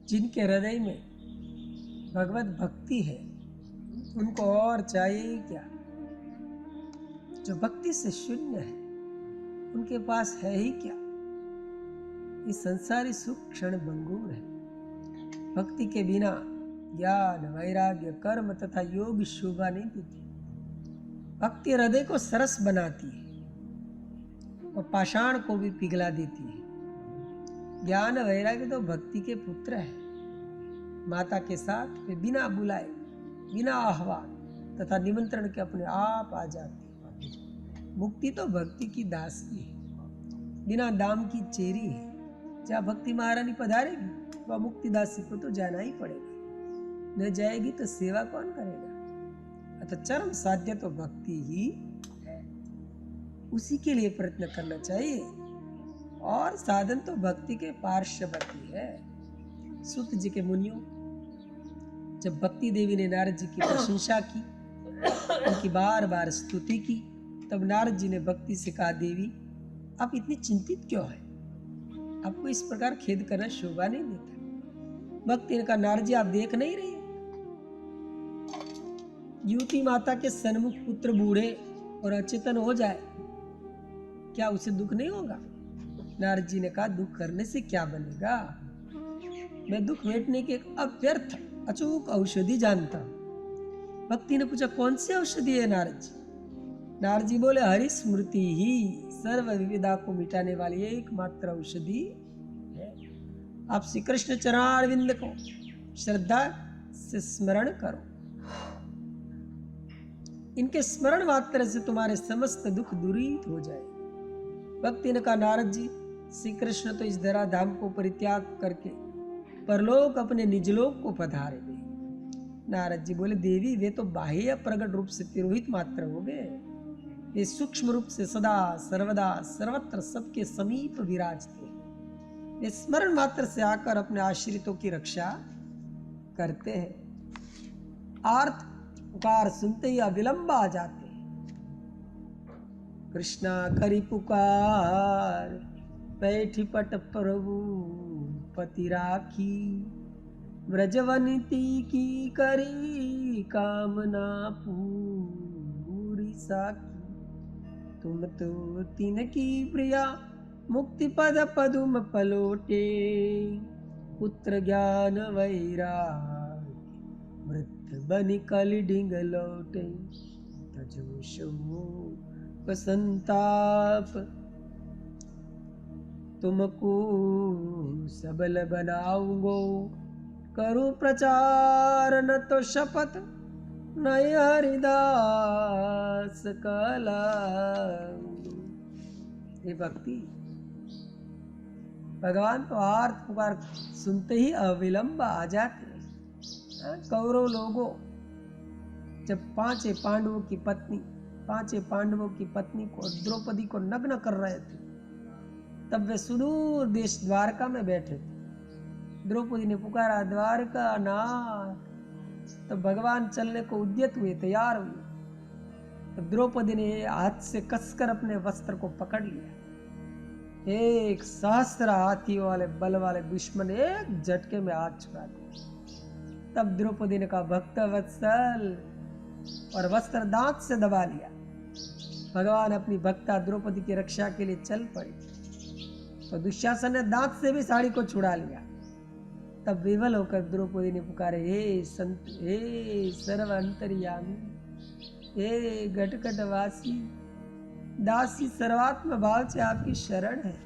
जिनके हृदय में भगवत भक्ति है, उनको और चाहिए क्या। जो भक्ति से शून्य है, उनके पास है ही क्या। ये संसारी सुख क्षण भंगुर है। भक्ति के बिना ज्ञान, वैराग्य, कर्म तथा योग शोभा नहीं देती। भक्ति हृदय को सरस बनाती है और पाषाण को भी पिघला देती है। ज्ञान वैराग्य तो भक्ति के पुत्र है। माता के साथ वे बिना बुलाए, बिना आह्वान तथा निमंत्रण के अपने आप आ जाती है। मुक्ति तो भक्ति की दासी है, बिना दाम की चेरी है। जहाँ भक्ति महारानी पधारेगी, वह मुक्ति दासी को तो जाना ही पड़ेगा। न जाएगी तो सेवा कौन करेगा। अतः चरम साध्य तो भक्ति ही है, उसी के लिए प्रयत्न करना चाहिए। और साधन तो भक्ति के पार्श्ववर्ती है। सूत जी के मुनियों, जब भक्ति देवी ने नारद जी की प्रशंसा की, उनकी बार बार स्तुति की, तब नारद जी ने भक्ति से कहा, देवी आप इतनी चिंतित क्यों है। आपको इस प्रकार खेद करना शोभा नहीं देता। भक्ति ने कहा, नारद जी आप देख नहीं रहे, युवती माता के सन्मुख पुत्र बूढ़े और अचेतन हो जाए, क्या उसे दुख नहीं होगा। नारद जी ने कहा, दुख करने से क्या बनेगा। मैं दुख मिटने की एक अव्यर्थ अचूक औषधि जानता हूं। भक्ति ने पूछा, कौन सी औषधि है नारद जी। नारद जी बोले, हरि स्मृति ही सर्व विविधा को मिटाने वाली एकमात्र औषधि है। आप श्री कृष्ण चरणारविंद को श्रद्धा से स्मरण करो। इनके स्मरण मात्र से तुम्हारे समस्त दुख दूरित हो जाए। भक्ति ने कहा, नारद जी श्री कृष्ण तो इस धरा धाम को परित्याग करके परलोक अपने निजलोक को पधारे गए। नारद जी बोले, देवी वे तो बाह्य प्रकट रूप से तिरोहित मात्र हो गए। वे सूक्ष्म रूप से सदा सर्वदा सर्वत्र सबके समीप विराजते। वे स्मरण मात्र से आकर अपने आश्रितों की रक्षा करते हैं। आर्त पुकार सुनते ही अविलंब आ जाते हैं। कृष्णा करी पुकार, बैठी पट प्रभु पति राखी। ब्रजवनिति की करी कामना पूरी साखी। तुम तो तिनकी प्रिया मुक्ति पद पदुम पलोटे। पुत्र ज्ञान वैराग्य वृद्ध बनि कलि ढिंग लौटे। तजो शोक संताप तुमको सबल बनाऊंगो। करूं प्रचार न तो शपथ नय हरिदास कला। ये भक्ति भगवान तो आर्त पुकार सुनते ही अविलंब आ जाते हैं। कौरव लोगों जब पांचे पांडवों की पत्नी को द्रौपदी को नग्न कर रहे थे, तब वे सुदूर देश द्वारका में बैठे थे। द्रौपदी ने पुकारा, द्वारका नाथ। तब भगवान चलने को उद्यत हुए, तैयार हुए। तब द्रौपदी ने हाथ से कसकर अपने वस्त्र को पकड़ लिया। एक सहस्त्र हाथियों वाले बल वाले दुश्मन एक झटके में हाथ छुड़ा दिया। तब द्रौपदी ने कहा, भक्त वत्सल, और वस्त्र दांत से दबा लिया। भगवान अपनी भक्ता द्रौपदी की रक्षा के लिए चल पड़े, तो दुशासन ने दांत से भी साड़ी को छुड़ा लिया। तब विवल होकर द्रौपदी ने पुकारे, हे संत, हे सर्व अंतर्यामी, हे घटघट वासी, दासी सर्वात्म भाव से आपकी शरण है।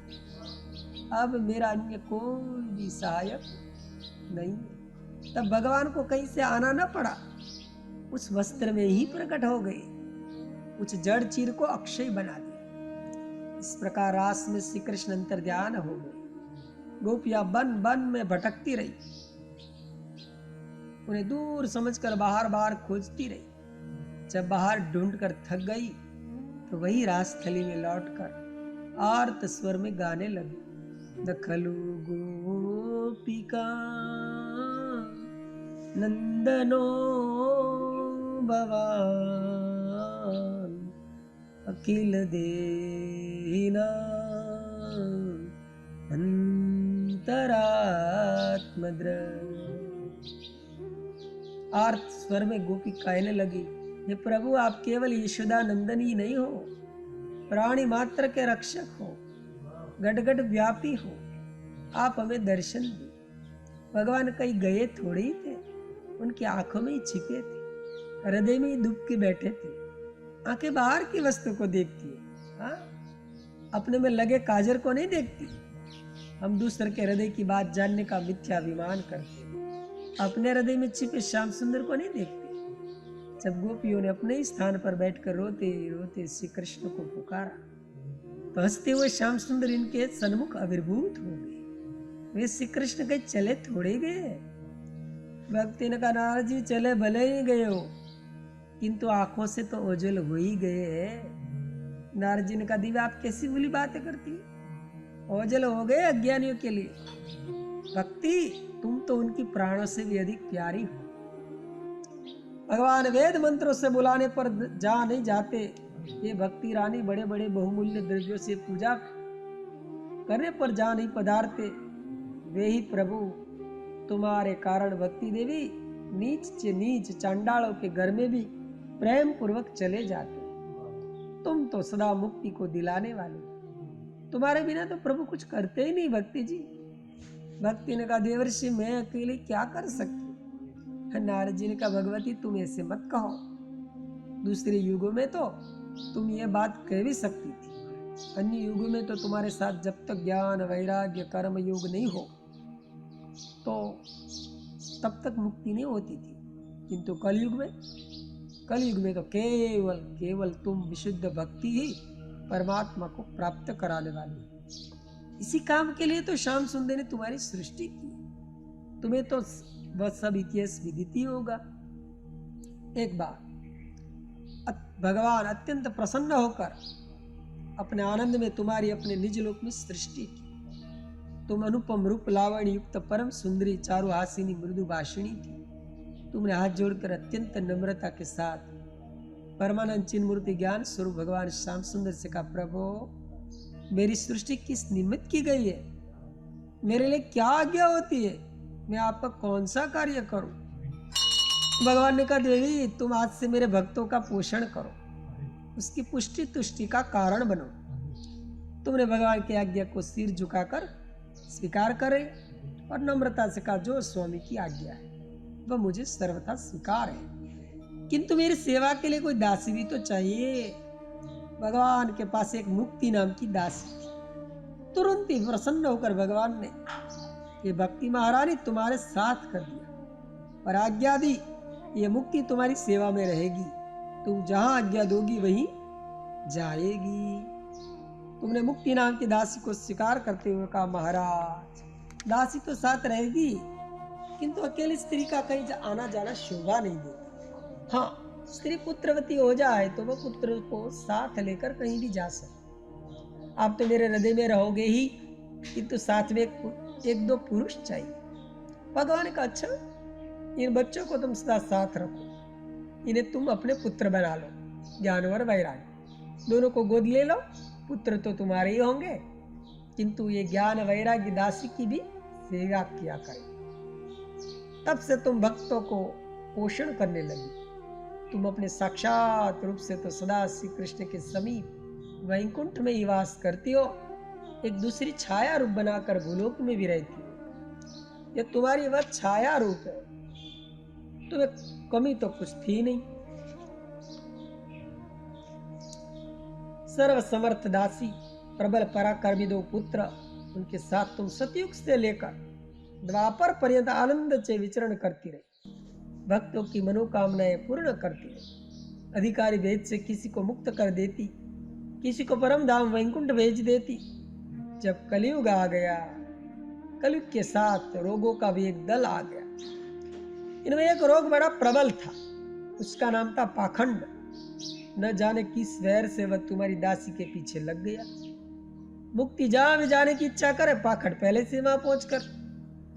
अब मेरा अन्य कोई भी सहायक नहीं है। तब भगवान को कहीं से आना न पड़ा, उस वस्त्र में ही प्रकट हो गए। उस जड़ चीर को अक्षय बना दिया। इस प्रकार रास में श्री कृष्ण अंतर्ध्यान हो गए। गोपियां बन बन में भटकती रही, उन्हें दूर समझकर बाहर बाहर खोजती रही। जब बाहर ढूंढकर थक गई, तो वही रासथली में लौटकर आर्त स्वर में गाने लगी। दखलु गोपिका नंदनो भवान, अखिल दीना अंतरात्मा मद्र। आर्त स्वर में गोपी कहने लगी, हे प्रभु, आप केवल यशोदा नंदन ही नहीं हो, प्राणी मात्र के रक्षक हो, गट व्यापी हो, आप हमें दर्शन दे। भगवान कहीं गए थोड़े ही थे, उनकी आंखों में ही छिपे थे, हृदय में ही डूब के बैठे थे। आंखें बाहर की वस्तु को देखती है, हाँ, अपने में लगे काजर को नहीं देखती। हम दूसरे के हृदय की बात जानने का मिथ्याभिमान करते हैं, अपने हृदय में छिपे श्याम सुंदर को नहीं देखते। जब गोपियों ने अपने ही स्थान पर बैठकर रोते रोते श्री कृष्ण को पुकारा, तो हंसते हुए श्याम सुंदर इनके सन्मुख आविर्भूत हो गए। वे श्री कृष्ण के चले थोड़े गए। भक्ति ने कहा, नारद जी चले भले ही गए हो, किंतु आंखों से तो ओझल हो ही गए। नारद जी ने कहा, दिव्या आप कैसी बुरी बातें करती, ओझल हो गए अज्ञानियों के लिए। भक्ति, तुम तो उनकी प्राणों से भी अधिक प्यारी हो। भगवान वेद मंत्रों से बुलाने पर जा नहीं जाते, ये भक्ति रानी बड़े बड़े बहुमूल्य द्रव्यों से पूजा करने पर जा नहीं पधारते। वे ही प्रभु तुम्हारे कारण भक्ति देवी नीच से नीच चांडालों के घर में भी प्रेम पूर्वक चले जाते। तुम तो सदा मुक्ति को दिलाने वाले, तुम्हारे बिना तो प्रभु कुछ करते ही नहीं। भक्ति जी, भक्ति ने कहा, देवर्षि मैं अकेले क्या कर सकती। नारद जी ने कहा, भगवती तुम ऐसे मत कहो, दूसरे युगों में तो तुम ये बात कह भी सकती थी। अन्य युगों में तो तुम्हारे साथ जब तक ज्ञान वैराग्य कर्म योग नहीं हो तो तब तक मुक्ति नहीं होती थी। किंतु कलयुग में तो केवल तुम विशुद्ध भक्ति ही परमात्मा को प्राप्त कराने वाली है। इसी काम के लिए तो श्याम सुंदर ने तुम्हारी सृष्टि की। तुम्हें तो वह सब इतिहास विदित ही होगा। एक बार भगवान अत्यंत प्रसन्न होकर अपने आनंद में तुम्हारी अपने निज लोक में सृष्टि की। तुम अनुपम रूप लावण्य युक्त परम सुंदरी चारुहासिनी मृदु भाषिणी थी। तुमने हाथ जोड़कर अत्यंत नम्रता के साथ परमानंद चिन्ह मूर्ति ज्ञान स्वरूप भगवान श्याम सुंदर से कहा, प्रभु मेरी सृष्टि किस निमित्त की गई है, मेरे लिए क्या आज्ञा होती है, मैं आपका कौन सा कार्य करूं। भगवान ने कहा, देवी तुम आज से मेरे भक्तों का पोषण करो, उसकी पुष्टि तुष्टि का कारण बनो। तुमने भगवान की आज्ञा को सिर झुकाकर स्वीकार करे और नम्रता से कहा, जो स्वामी की आज्ञा है वह मुझे सर्वथा स्वीकार है, किंतु मेरी सेवा के लिए कोई दासी भी तो चाहिए। भगवान के पास एक मुक्ति नाम की दासी थी। तुरंत ही प्रसन्न होकर भगवान ने ये भक्ति महारानी तुम्हारे साथ कर दिया और आज्ञा दी, ये मुक्ति तुम्हारी सेवा में रहेगी, तुम जहां आज्ञा दोगी वहीं जाएगी। तुमने मुक्ति नाम की दासी को स्वीकार करते हुए कहा, महाराज दासी तो साथ रहेगी, किंतु अकेली स्त्री का कहीं आना जाना शोभा नहीं देता। हाँ, स्त्री पुत्रवती हो जाए तो वह पुत्र को साथ लेकर कहीं भी जा सकते। आप तो मेरे हृदय में रहोगे ही, किंतु साथ में एक दो पुरुष चाहिए। भगवान का, अच्छा इन बच्चों को तुम सदा साथ रखो, इन्हें तुम अपने पुत्र बना लो, ज्ञान और वैराग्य दोनों को गोद ले लो, पुत्र तो तुम्हारे ही होंगे, किंतु ये ज्ञान वैराग्य दासी की भी सेवा किया करे। तब से तुम भक्तों को पोषण करने लगी। तुम अपने साक्षात रूप से तो सदा श्री कृष्ण के समीप वैकुंठ में ही वास करती हो, एक दूसरी छाया रूप बनाकर भूलोक में भी रहती हो। यह तुम्हारी वह छाया रूप है, तुम्हें कमी तो कुछ थी नहीं। सर्व समर्थ दासी, प्रबल पराक्रमी दो पुत्र, उनके साथ तुम सतयुग से लेकर द्वापर पर्यंत आनंद से विचरण करती रही, भक्तों की मनोकामनाएं पूर्ण करती रही। अधिकारी भेद से किसी को मुक्त कर देती, किसी को परम धाम वैकुंठ भेज देती। जब कलयुग आ गया, कलयुग के साथ रोगों का भी एक दल आ गया। इनमें एक रोग बड़ा प्रबल था, उसका नाम था पाखंड। न जाने किस वैर से वह तुम्हारी दासी के पीछे लग गया। मुक्ति जहां भी जाने की इच्छा करे, पाखंड पहले से वहां पहुंचकर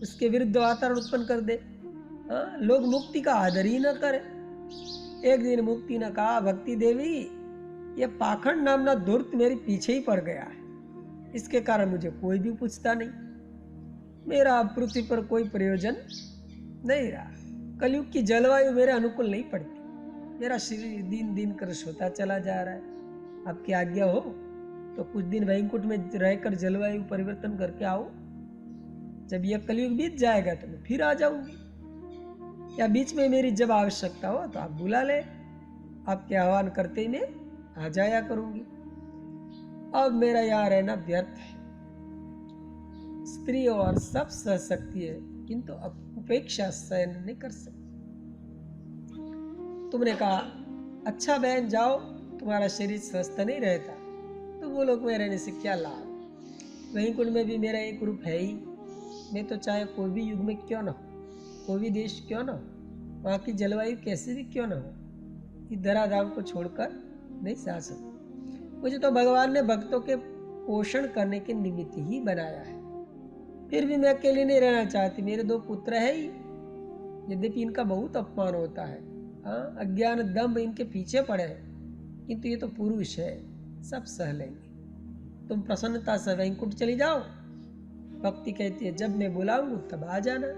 उसके विरुद्ध वातावरण उत्पन्न कर दे। लोग मुक्ति का आदर ही न करे। एक दिन मुक्ति ने कहा, भक्ति देवी ये पाखंड नामना धूर्त मेरे पीछे ही पड़ गया है, इसके कारण मुझे कोई भी पूछता नहीं। मेरा अब पृथ्वी पर कोई प्रयोजन नहीं रहा। कलयुग की जलवायु मेरे अनुकूल नहीं पड़ती। मेरा शरीर दिन दिन क्रश होता चला जा रहा है। आपकी आज्ञा हो तो कुछ दिन वैकुंठ में रहकर जलवायु परिवर्तन करके आओ। जब यह कलयुग बीत जाएगा तो मैं फिर आ जाऊंगी, या बीच में मेरी जब आवश्यकता हो तो आप बुला ले। आपके आह्वान करते ही मैं आ जाया करूंगी। अब मेरा यहाँ रहना व्यर्थ है। स्त्री और सब सह सकती है, किंतु अब उपेक्षा सहन नहीं कर सकती। तुमने कहा अच्छा बहन जाओ, तुम्हारा शरीर स्वस्थ नहीं रहता तो वो लोग में रहने से क्या लाभ। वैकुंठ में भी मेरा एक रूप है ही। मैं तो चाहे कोई भी युग में क्यों ना हो, कोई भी देश क्यों ना हो, वहाँ की जलवायु कैसे भी क्यों ना हो, इस धराधाम को छोड़कर नहीं जा सकता। मुझे तो भगवान ने भक्तों के पोषण करने के निमित्त ही बनाया है। फिर भी मैं अकेले नहीं रहना चाहती। मेरे 2 पुत्र है ही, यद्यपि इनका बहुत अपमान होता है। हाँ, अज्ञान दम्भ इनके पीछे पड़े हैं, किंतु ये तो पुरुष है, सब सह लेंगे। तुम प्रसन्नता से वैकुंठ चली जाओ। भक्ति कहती है जब मैं बुलाऊंगा तब आ जाना।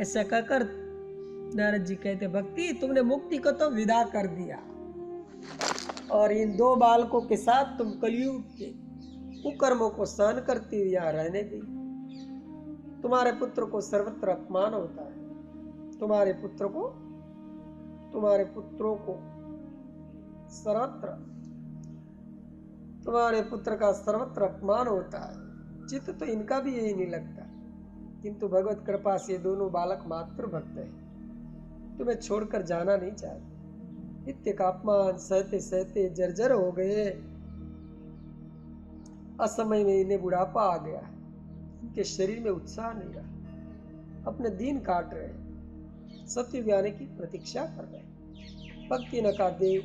ऐसा कहकर नारद जी कहते भक्ति तुमने मुक्ति को तो विदा कर दिया, और इन 2 बालकों के साथ तुम कलयुग के कुकर्मों को सहन करती हुई यहाँ रहने दी। तुम्हारे पुत्र को सर्वत्र अपमान होता है। तुम्हारे पुत्रों को सर्वत्र, तुम्हारे पुत्र का सर्वत्र अपमान होता है। चित्त तो इनका भी यही नहीं लगता, किंतु भगवत कृपा से दोनों बालक मातृ भक्त हैं, तुम्हें छोड़कर जाना नहीं चाहते। नित्य का अपमान सहते सहते जर्जर हो गए। असमय में इन्हें बुढ़ापा आ गया है। इनके शरीर में उत्साह नहीं रहा। अपने दिन काट रहे, सत्युग आने की प्रतीक्षा कर रहे। भक्ति न का देव,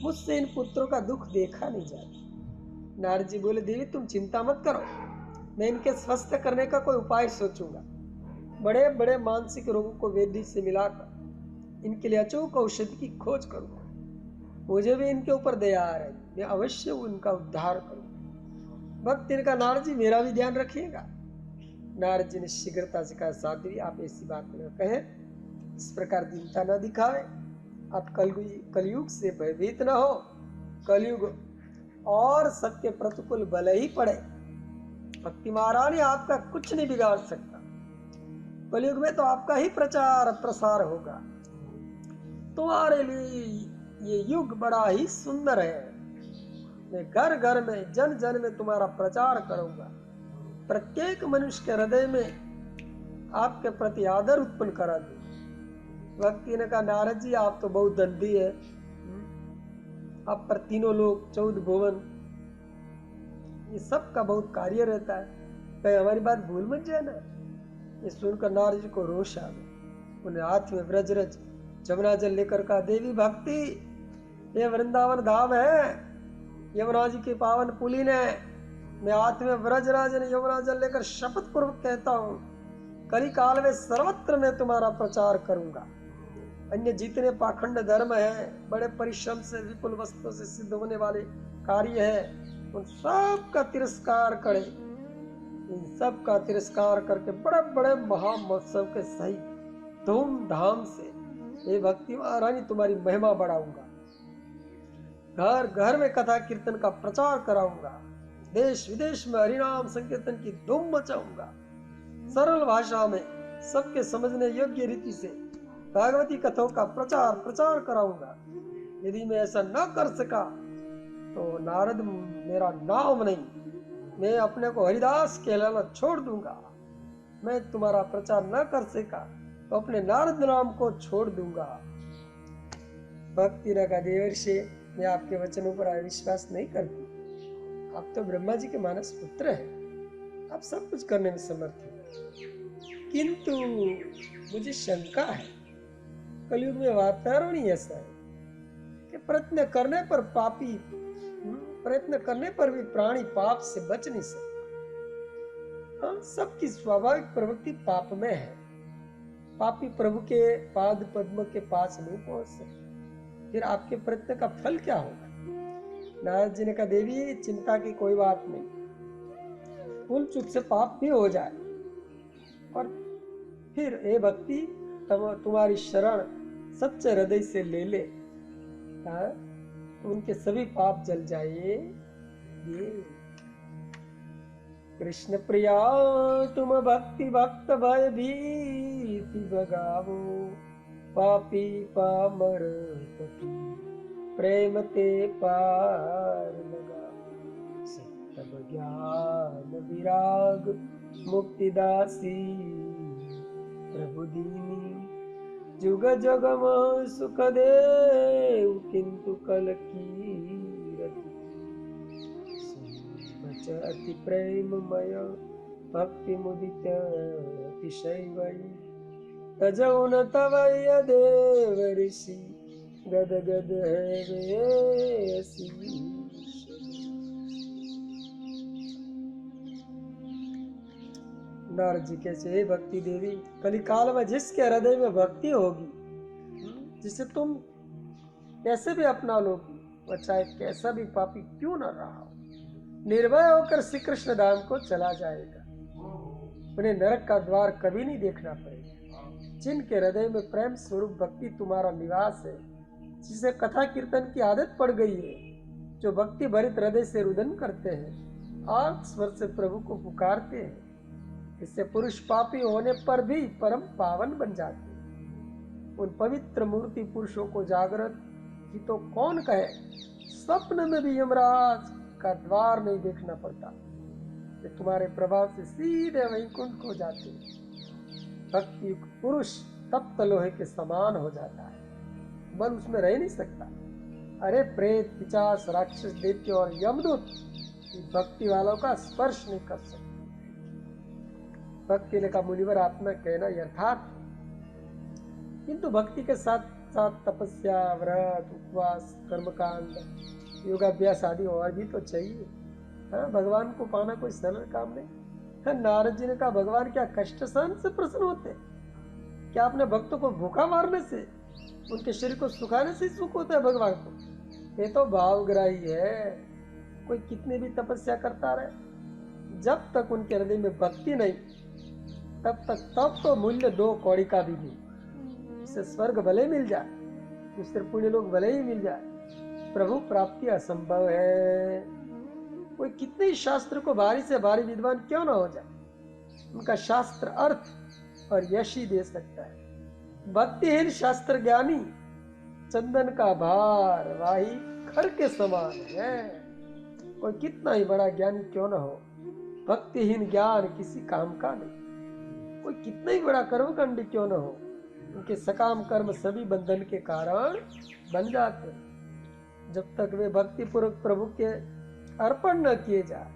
मुझसे इन पुत्रों का दुख देखा नहीं जाता। नारद जी बोले देवी तुम चिंता मत करो, मैं इनके स्वस्थ करने का कोई उपाय सोचूंगा। बड़े बड़े मानसिक रोगों को वेदी से मिलाकर इनके लिए अचूक औषधि की खोज करूंगा। मुझे भी इनके ऊपर दया आ रही, मैं अवश्य उनका उद्धार करूंगा। भक्त इनका नारद जी मेरा भी ध्यान रखिएगा। नारद जी ने शीघ्रता से कहा साध्वी आप ऐसी बात न कहें, इस प्रकार दीनता न दिखावे। आप कलयुग से भयभीत न हो। कलयुग और सबके प्रतिकूल भले ही पड़े, भक्ति महारानी आपका कुछ नहीं बिगाड़ सकता। कलयुग में तो आपका ही प्रचार प्रसार होगा। तुम्हारे लिए ये युग बड़ा ही सुंदर है। मैं घर घर में जन जन में तुम्हारा प्रचार करूंगा। प्रत्येक मनुष्य के हृदय में आपके प्रति आदर उत्पन्न करा दूं। भक्ति ने कहा नारद जी आप तो बहुत दंडी है। आप पर 3 लोग 14 भुवन ये सब का बहुत कार्य रहता है, कहीं हमारी बात भूल मत जाना। ये सुनकर नारद जी को रोष आ गया। उन्हें हाथ में व्रजरज जमुना जल लेकर कहा देवी भक्ति ये वृंदावन धाम है, यमुना जी की पावन पुलिन है। मैं हाथ में व्रजराज यमुना जल लेकर शपथ पूर्वक कहता हूँ कली काल में सर्वत्र मैं तुम्हारा प्रचार करूंगा। अन्य जितने पाखंड धर्म है, बड़े परिश्रम से विपुल वस्तु से सिद्ध होने वाले कार्य है, उन सब का तिरस्कार करे। इन सब का तिरस्कार करके बड़े बड़े महामहोत्सव के सहित धूमधाम से हे भक्ति महारानी तुम्हारी महिमा बढ़ाऊंगा। घर घर में कथा कीर्तन का प्रचार कराऊंगा। देश विदेश में हरिनाम संकीर्तन की धूम मचाऊंगा। सरल भाषा में सबके समझने योग्य रीति से भागवती कथाओं का प्रचार कराऊंगा। यदि मैं ऐसा न कर सका तो नारद मेरा नाम नहीं, मैं अपने को हरिदास कहलाना छोड़ दूंगा। मैं तुम्हारा प्रचार न कर सका तो अपने नारद नाम को छोड़ दूंगा। भक्ति का देवर्षि मैं आपके वचनों पर विश्वास नहीं करती। आप तो ब्रह्मा जी के मानस पुत्र हैं, आप सब कुछ करने में समर्थ हैं, किंतु मुझे शंका है। कलयुग में वातावरण ही ऐसा है कि प्रयत्न करने पर भी प्राणी पाप से बच नहीं सकता। हाँ, सबकी स्वाभाविक प्रवृत्ति पाप में है। पापी प्रभु के पाद पद्म के पास नहीं पहुंच सकते। फिर आपके प्रयत्न का फल क्या होगा। नारद जी ने कहा देवी चिंता की कोई बात नहीं, भूल चूक से पाप भी हो जाए और फिर हे भक्ति तुम्हारी शरण सच्चे हृदय से ले ले, तो उनके सभी पाप जल जाए। ये कृष्ण प्रिया तुम भक्ति भक्त भय भीति भगावो, पापी पामर पति प्रेम ते पार लगाओ। सत्तम ज्ञान विराग मुक्तिदासी प्रभु दीनी, जुग जगम सुख देव किंतु कल की बच अति प्रेममय भक्ति मुदित अतिशय वै, तजौ न तव देव ऋषि गद गद है वे। नारद जी कैसे भक्ति देवी, कलिकाल में जिसके हृदय में भक्ति होगी, जिसे तुम कैसे भी अपना लोगी, वह चाहे कैसा भी पापी क्यों न रहा हो, निर्भय होकर श्री कृष्ण धाम को चला जाएगा। उन्हें नरक का द्वार कभी नहीं देखना पड़ेगा। जिनके हृदय में प्रेम स्वरूप भक्ति तुम्हारा निवास है, जिसे कथा कीर्तन की आदत पड़ गई है, जो भक्ति भरित हृदय से रुदन करते हैं, आंख स्वर से प्रभु को पुकारते हैं, इससे पुरुष पापी होने पर भी परम पावन बन जाते हैं। उन पवित्र मूर्ति पुरुषों को जागृत ही तो कौन कहे, स्वप्न में भी यमराज का द्वार नहीं देखना पड़ता। वे तुम्हारे प्रभाव से सीधे वैकुंठ को जाते हैं। भक्ति युक्त पुरुष तप्त लोहे के समान हो जाता है, मन उसमें रह नहीं सकता। अरे प्रेत पिशाच राक्षस दैत्य और यमदूत भक्ति वालों का स्पर्श नहीं कर सकते। भक्ति का मुनिवर आत्मा कहना यथार्थ, किंतु भक्ति के साथ साथ तपस्या, व्रत, उपवास, कर्मकांड, योगाभ्यास आदि और भी तो चाहिए। हाँ, भगवान को पाना कोई सरल काम नहीं। हाँ, नारद जी ने कहा भगवान क्या कष्ट सहन से प्रसन्न होते? क्या अपने भक्तों को भूखा मारने से, उनके शरीर को सुखाने से सुख होता है भगवान को? ये तो भावग्राही है। कोई कितने भी तपस्या करता रहे, जब तक उनके हृदय में भक्ति नहीं, तब तो मूल्य 2 कौड़ी का भी नहीं। इससे स्वर्ग भले मिल जाए, दूसरे पुण्य लोग भले ही मिल जाए, प्रभु प्राप्ति असंभव है। कोई कितने ही शास्त्र को भारी से भारी विद्वान क्यों ना हो जाए, उनका शास्त्र अर्थ और यश ही दे सकता है। भक्तिहीन शास्त्र ज्ञानी चंदन का भार वाही खर के समान है। कोई कितना ही बड़ा ज्ञानी क्यों ना हो, भक्तिहीन ज्ञान किसी काम का नहीं। कोई कितना ही बड़ा कर्मकांडी क्यों न हो, उनके सकाम कर्म सभी बंधन के कारण बन जाते हैं। जब तक वे भक्ति पूर्वक प्रभु के अर्पण न किए जाए,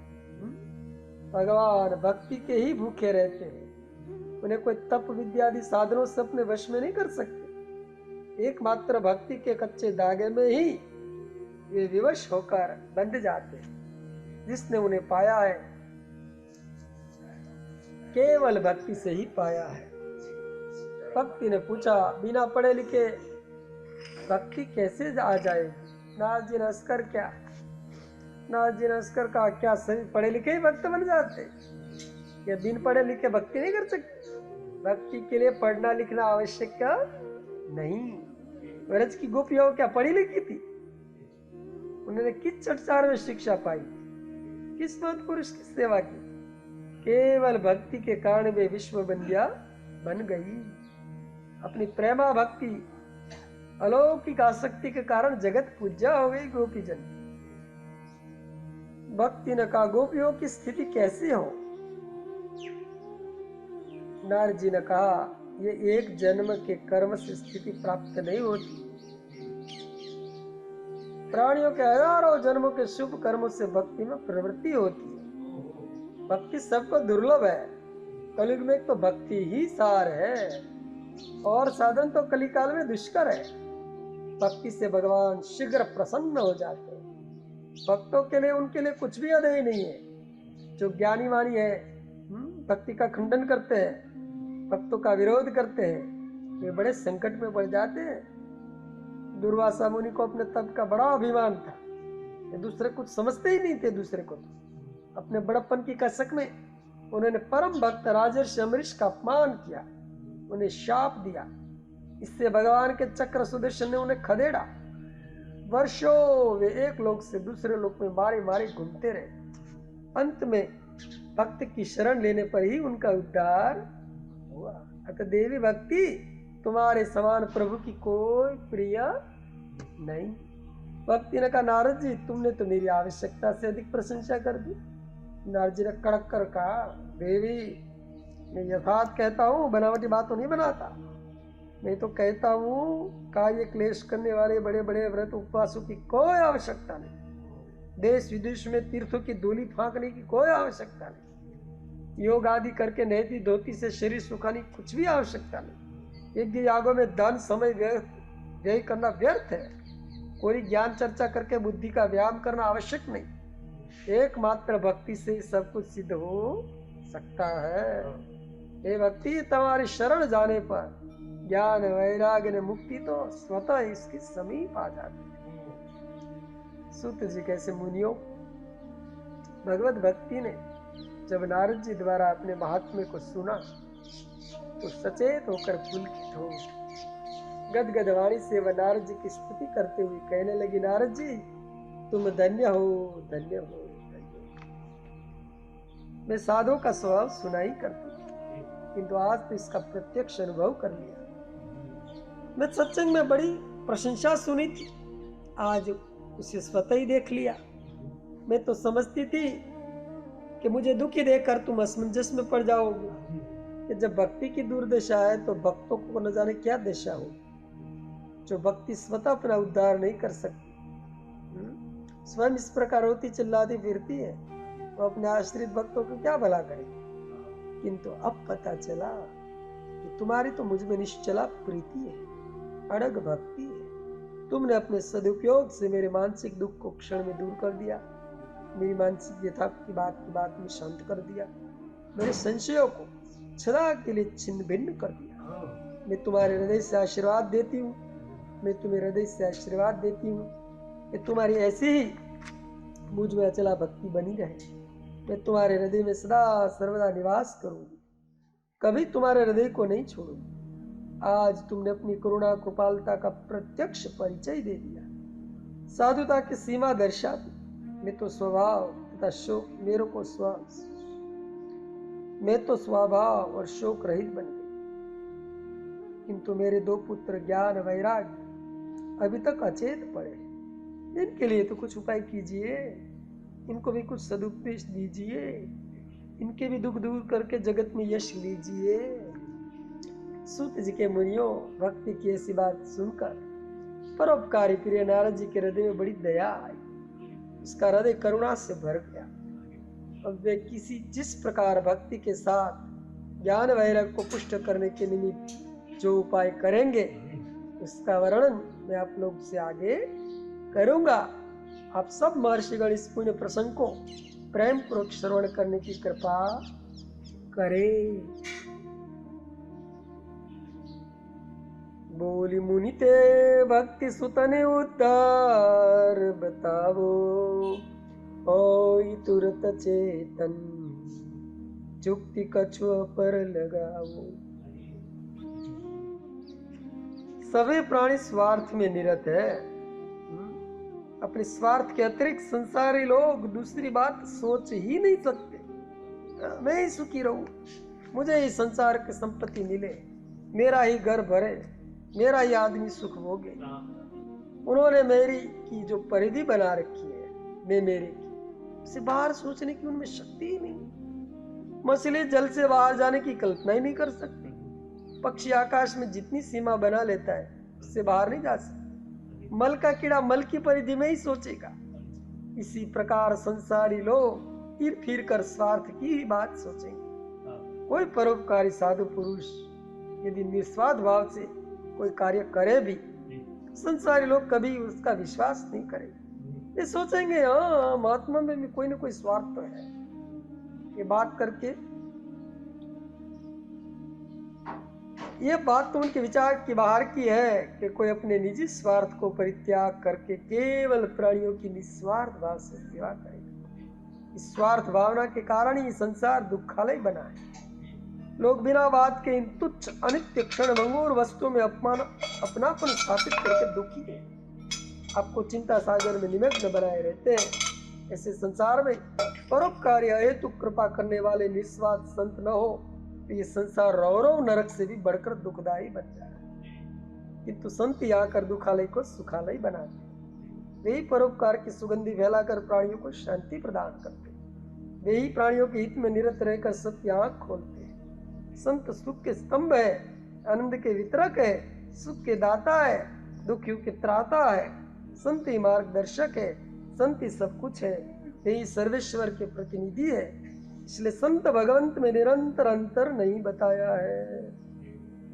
भगवान भक्ति के ही भूखे रहते हैं। उन्हें कोई तप विद्या आदि साधनों से अपने वश में नहीं कर सकते। एकमात्र भक्ति के कच्चे धागे में ही वे विवश होकर बंध जाते हैं। जिसने उन्हें पाया है, केवल भक्ति से ही पाया है। भक्ति ने पूछा, बिना पढ़े लिखे भक्ति कैसे आ जाएगी? नारद जी ने हंसकर क्या, नारद जी ने हंसकर कहा, क्या सभी पढ़े लिखे ही भक्त बन जाते? या बिन पढ़े लिखे भक्ति नहीं कर सकते? भक्ति के लिए पढ़ना लिखना आवश्यक क्या नहीं। व्रज की गोपियां क्या पढ़ी लिखी थी? उन्होंने किस चटचार में शिक्षा पाई, किस महत् पुरुष की सेवा की? केवल भक्ति के कारण वे विश्व बंध्या बन गई। अपनी प्रेमा भक्ति अलौकिक आसक्ति के कारण जगत पूज्या हो गई गोपीजन। भक्ति ने कहा, गोपियों की स्थिति कैसी हो? नारद जी ने कहा, ये एक जन्म के कर्म से स्थिति प्राप्त नहीं होती। प्राणियों के हजारों जन्मों के शुभ कर्मों से भक्ति में प्रवृत्ति होती है। भक्ति सबको दुर्लभ है। कलयुग में एक तो भक्ति ही सार है, और साधन तो कलिकाल में दुष्कर है। भक्ति से भगवान शीघ्र प्रसन्न हो जाते हैं। भक्तों के लिए उनके लिए कुछ भी अदेय नहीं है। जो ज्ञानी वाणी है, भक्ति का खंडन करते हैं, भक्तों का विरोध करते हैं, वे बड़े संकट में पड़ जाते हैं। दुर्वासा मुनि को अपने तप का बड़ा अभिमान था। ये दूसरे कुछ समझते ही नहीं थे, दूसरे को अपने बड़प्पन की कसक में उन्होंने परम भक्त राजर्षि अम्बरीश का अपमान किया, उन्हें शाप दिया। इससे भगवान के चक्र सुदर्शन ने उन्हें खदेड़ा। वर्षों वे एक लोक से दूसरे लोक में मारे मारे घूमते रहे। अंत में भक्त की शरण लेने पर ही उनका उद्धार हुआ। अतः देवी भक्ति तुम्हारे समान प्रभु की कोई प्रिय नहीं। भक्ति ने कहा, नारद जी तुमने तो मेरी आवश्यकता से अधिक प्रशंसा कर दी। नारद जी ने कड़क कर कहा, देवी मैं यथार्थ कहता हूँ, बनावटी बात तो नहीं बनाता। मैं तो कहता हूँ कार्य क्लेश करने वाले बड़े बड़े व्रत उपवासों की कोई आवश्यकता नहीं। देश विदेश में तीर्थों की धूली फांकने की कोई आवश्यकता नहीं। योग आदि करके नहती धोती से शरीर सुखाने की कुछ भी आवश्यकता नहीं। यज्ञ यागों में धन समय व्यय करना व्यर्थ है। कोई ज्ञान चर्चा करके बुद्धि का व्यायाम करना आवश्यक नहीं। एकमात्र भक्ति से सब कुछ सिद्ध हो सकता है। ये भक्ति तुम्हारी शरण जाने पर ज्ञान वैराग्य ने मुक्ति तो स्वतः इसके समीप आ जाती है। सूत जी कैसे मुनियों, भगवत भक्ति ने जब नारद जी द्वारा अपने महात्म्य को सुना तो सचेत होकर पुलकित हो गदगद वाणी से वह नारद जी की स्तुति करते हुए कहने लगी, नारद जी तुम धन्य हो, धन्य हो, धन्य हो। मैं साधु का स्वभाव सुना ही करती, किंतु आज तो इसका प्रत्यक्ष अनुभव कर लिया। मैं सत्संग में बड़ी प्रशंसा सुनी थी, आज उसे स्वतः ही देख लिया। मैं तो समझती थी कि मुझे दुखी देखकर तुम असमंजस में पड़ जाओगे कि जब भक्ति की दुर्दशा है तो भक्तों को न जाने क्या दशा हो। जो भक्ति स्वतः अपना उद्धार नहीं कर सकती, स्वयं इस प्रकार होती चिल्लाती फिरती है, वो अपने आश्रित भक्तों को क्या भला करे। किंतु अब पता चला कि तुम्हारी तो मुझ में निश्चला प्रीति है, अड़ग भक्ति है। तुमने अपने सदुपयोग से मेरे मानसिक दुख को क्षण में दूर कर दिया, मेरी मानसिक व्यथा की बात में शांत कर दिया, मेरे संशयों को सदा के लिए छिन्न भिन्न कर दिया। मैं तुम्हारे हृदय से आशीर्वाद देती हूँ, मैं तुम्हें हृदय से आशीर्वाद देती हूँ कि तुम्हारी ऐसी ही मुझ में अचला भक्ति बनी रहे। मैं तुम्हारे हृदय में सदा सर्वदा निवास करूंगी, कभी तुम्हारे हृदय को नहीं छोड़ूंगी। आज तुमने अपनी करुणा कृपालता का प्रत्यक्ष परिचय दे दिया, साधुता की सीमा दर्शा दी। मैं तो स्वभाव तथा शोक मैं तो स्वभाव और शोक रहित बन गई, किंतु मेरे दो पुत्र ज्ञान वैराग्य अभी तक अचेत पड़े। इनके लिए तो कुछ उपाय कीजिए, इनको भी कुछ सदुपदेश दीजिए, इनके भी दुख दूर करके जगत में यश लीजिए। सूत जी के मुनियों, भक्ति की ऐसी बात सुनकर परोपकारी प्रिय नारद जी के हृदय में बड़ी दया आई। उसका हृदय करुणा से भर गया। अब वे जिस प्रकार भक्ति के साथ ज्ञान वैराग्य को पुष्ट करने के निमित्त जो उपाय करेंगे उसका वर्णन मैं आप लोग से आगे करूंगा। आप सब महर्षिगण इस पुण्य प्रसंग को प्रेम पूर्वक श्रवण करने की कृपा करें। बोली मुनि ते भक्ति सुतने उद्धार बतावो, ओई तुरत चेतन जुक्ति कछुआ पर लगाओ। सभी प्राणी स्वार्थ में निरत है। अपने स्वार्थ के अतिरिक्त संसारी लोग दूसरी बात सोच ही नहीं सकते। मैं ही सुखी रहूं, मुझे ही संसार की संपत्ति मिले, मेरा ही घर भरे, मेरा ही आदमी सुख भोगे। उन्होंने मेरी की जो परिधि बना रखी है, मैं मेरे की, उसे बाहर सोचने की उनमें शक्ति ही नहीं। मछली जल से बाहर जाने की कल्पना ही नहीं कर सकती। पक्षी आकाश में जितनी सीमा बना लेता है उससे बाहर नहीं जा सकता। मल का कीड़ा मल की परिधि में ही सोचेगा। इसी प्रकार संसारी लोग फिर फिर कर स्वार्थ की ही बात सोचेंगे। कोई परोपकारी साधु पुरुष यदि निस्वार्थ भाव से कोई कार्य करे भी, संसारी लोग कभी उसका विश्वास नहीं करेंगे। ये सोचेंगे हाँ महात्मा में भी कोई ना कोई स्वार्थ तो है। ये बात करके ये बात तो उनके विचार की बाहर की है कि कोई अपने निजी स्वार्थ को परित्याग करके केवल प्राणियों की निस्वार्थ भाव से सेवा करेगा। इस स्वार्थ भावना के कारण ही संसार दुखालय बना है। लोग बिना बात के इन तुच्छ अनित्य क्षण भंगुर वस्तुओं में अपनापन स्थापित करके दुखी है, आपको चिंता सागर में निमग्न बनाए रहते हैं। ऐसे संसार में परोपकारी हेतु कृपा करने वाले निस्वार्थ संत न हो तो ये संसार रौरव नरक से भी बढ़कर दुखदायी बन जाए। किंतु संत ही आकर दुखालय को सुखालय बनाते हैं। वे ही परोपकार की सुगंधि फैलाकर प्राणियों को शांति प्रदान करते हैं। वे ही प्राणियों के हित में निरत रहकर सबकी आंख खोलते हैं। संत सुख के स्तंभ है, आनंद के वितरक है, सुख के दाता है, दुखियों के त्राता है। संत ही मार्गदर्शक है, संत ही सब कुछ है, वे ही सर्वेश्वर के प्रतिनिधि है। इसलिए संत भगवंत में निरंतर अंतर नहीं बताया है।